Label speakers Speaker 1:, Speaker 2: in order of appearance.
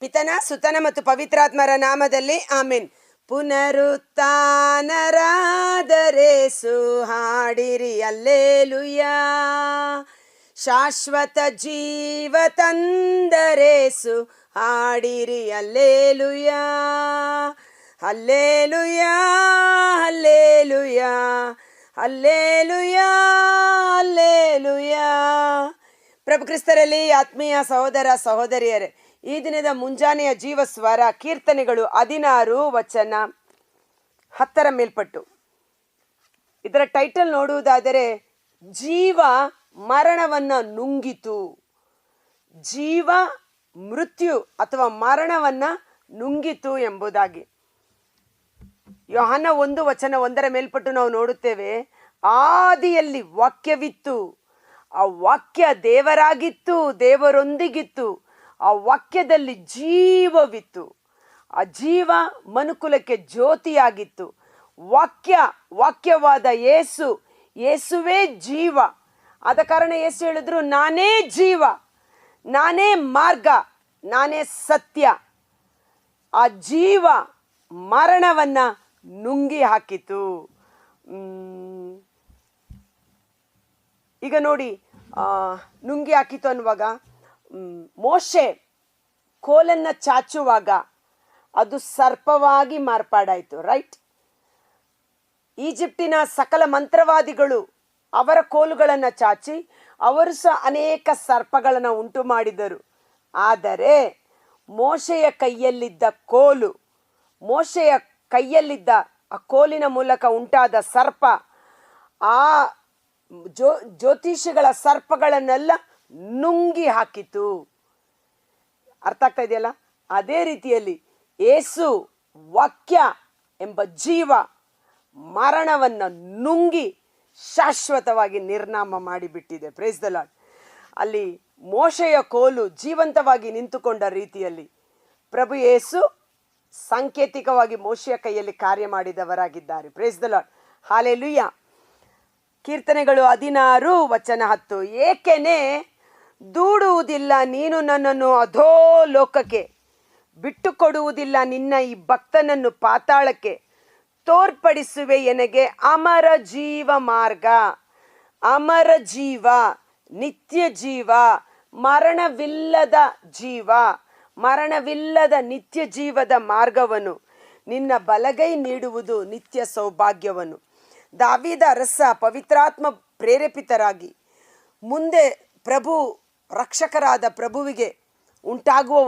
Speaker 1: ಪಿತನ ಸುತನ ಮತ್ತು ಪವಿತ್ರಾತ್ಮರ ನಾಮದಲ್ಲಿ ಆಮೆನ್. ಪುನರುತ್ಥಾನರಾದರೇಸು ಹಾಡಿರಿ ಅಲ್ಲೇಲುಯಾ. ಶಾಶ್ವತ ಜೀವ ತಂದರೇಸು ಹಾಡಿರಿ ಅಲ್ಲೇಲುಯಾ. ಹಲ್ಲೇಲುಯಾ ಹಲ್ಲೇಲುಯಾ ಹಲ್ಲೇಲುಯಾ ಹಲ್ಲೇಲುಯಾ. ಪ್ರಭು ಕ್ರಿಸ್ತರಲ್ಲಿ ಆತ್ಮೀಯ ಸಹೋದರ ಸಹೋದರಿಯರೇ, ಈ ದಿನದ ಮುಂಜಾನೆಯ ಜೀವ ಸ್ವರ ಕೀರ್ತನೆಗಳು 16 ವಚನ 10 ಮೇಲ್ಪಟ್ಟು. ಇದರ ಟೈಟಲ್ ನೋಡುವುದಾದರೆ, ಜೀವ ಮರಣವನ್ನು ನುಂಗಿತು. ಜೀವ ಮೃತ್ಯು ಅಥವಾ ಮರಣವನ್ನು ನುಂಗಿತು ಎಂಬುದಾಗಿ. ಯೋಹಾನ 1 ವಚನ 1 ಮೇಲ್ಪಟ್ಟು ನಾವು ನೋಡುತ್ತೇವೆ, ಆದಿಯಲ್ಲಿ ವಾಕ್ಯವಿತ್ತು, ಆ ವಾಕ್ಯ ದೇವರಾಗಿತ್ತು, ದೇವರೊಂದಿಗಿತ್ತು, ಆ ವಾಕ್ಯದಲ್ಲಿ ಜೀವವಿತ್ತು, ಆ ಜೀವ ಮನುಕುಲಕ್ಕೆ ಜ್ಯೋತಿಯಾಗಿತ್ತು. ವಾಕ್ಯವಾದ ಯೇಸುವೇ ಜೀವ. ಆದ ಕಾರಣ ಯೇಸು ಹೇಳಿದ್ರು, ನಾನೇ ಜೀವ, ನಾನೇ ಮಾರ್ಗ, ನಾನೇ ಸತ್ಯ. ಆ ಜೀವ ಮರಣವನ್ನ ನುಂಗಿ ಹಾಕಿತು. ಈಗ ನೋಡಿ, ನುಂಗಿ ಹಾಕಿತು ಅನ್ನುವಾಗ, ಮೋಶೆ ಕೋಲನ್ನ ಚಾಚುವಾಗ ಅದು ಸರ್ಪವಾಗಿ ಮಾರ್ಪಾಡಾಯಿತು, ರೈಟ್? ಈಜಿಪ್ಟಿನ ಸಕಲ ಮಂತ್ರವಾದಿಗಳು ಅವರ ಕೋಲುಗಳನ್ನು ಚಾಚಿ ಅವರು ಸಹ ಅನೇಕ ಸರ್ಪಗಳನ್ನು ಉಂಟು ಮಾಡಿದರು. ಆದರೆ ಮೋಶೆಯ ಕೈಯಲ್ಲಿದ್ದ ಕೋಲು, ಮೋಶೆಯ ಕೈಯಲ್ಲಿದ್ದ ಆ ಕೋಲಿನ ಮೂಲಕ ಉಂಟಾದ ಸರ್ಪ, ಆ ಜ್ಯೋತಿಷಿಗಳ ಸರ್ಪಗಳನ್ನೆಲ್ಲ ನುಂಗಿ ಹಾಕಿತು. ಅರ್ಥ ಆಗ್ತಾ ಇದೆಯಲ್ಲ? ಅದೇ ರೀತಿಯಲ್ಲಿ ಯೇಸು ವಾಕ್ಯ ಎಂಬ ಜೀವ ಮರಣವನ್ನು ನುಂಗಿ ಶಾಶ್ವತವಾಗಿ ನಿರ್ನಾಮ ಮಾಡಿಬಿಟ್ಟಿದೆ. Price the lord. ಅಲ್ಲಿ ಮೋಶೆಯ ಕೋಲು ಜೀವಂತವಾಗಿ ನಿಂತುಕೊಂಡ ರೀತಿಯಲ್ಲಿ ಪ್ರಭು ಯೇಸು ಸಾಂಕೇತಿಕವಾಗಿ ಮೋಶೆಯ ಕೈಯಲ್ಲಿ ಕಾರ್ಯ ಮಾಡಿದವರಾಗಿದ್ದಾರೆ. Praise the Lord. ಹಾಲೆಲೂಯಾ. ಕೀರ್ತನೆಗಳು 16 ವಚನ 10. ಏಕೆನೆ ದೂಡುವುದಿಲ್ಲ ನೀನು ನನ್ನನ್ನು ಅಧೋಲೋಕಕ್ಕೆ, ಬಿಟ್ಟು ಕೊಡುವುದಿಲ್ಲ ನಿನ್ನ ಈ ಭಕ್ತನನ್ನು ಪಾತಾಳಕ್ಕೆ, ತೋರ್ಪಡಿಸುವೆ ಎನಗೆ ಅಮರ ಜೀವ ಮಾರ್ಗ. ಅಮರ ಜೀವ, ನಿತ್ಯ ಜೀವ, ಮರಣವಿಲ್ಲದ ಜೀವ, ಮರಣವಿಲ್ಲದ ನಿತ್ಯ ಜೀವದ ಮಾರ್ಗವನ್ನು ನಿನ್ನ ಬಲಗೈ ನೀಡುವುದು ನಿತ್ಯ ಸೌಭಾಗ್ಯವನ್ನು. ದಾವೀದ ಅರಸ ಪವಿತ್ರಾತ್ಮ ಪ್ರೇರೇಪಿತರಾಗಿ ಮುಂದೆ ಪ್ರಭು ರಕ್ಷಕರಾದ ಪ್ರಭುವಿಗೆ ಉಂಟಾಗುವ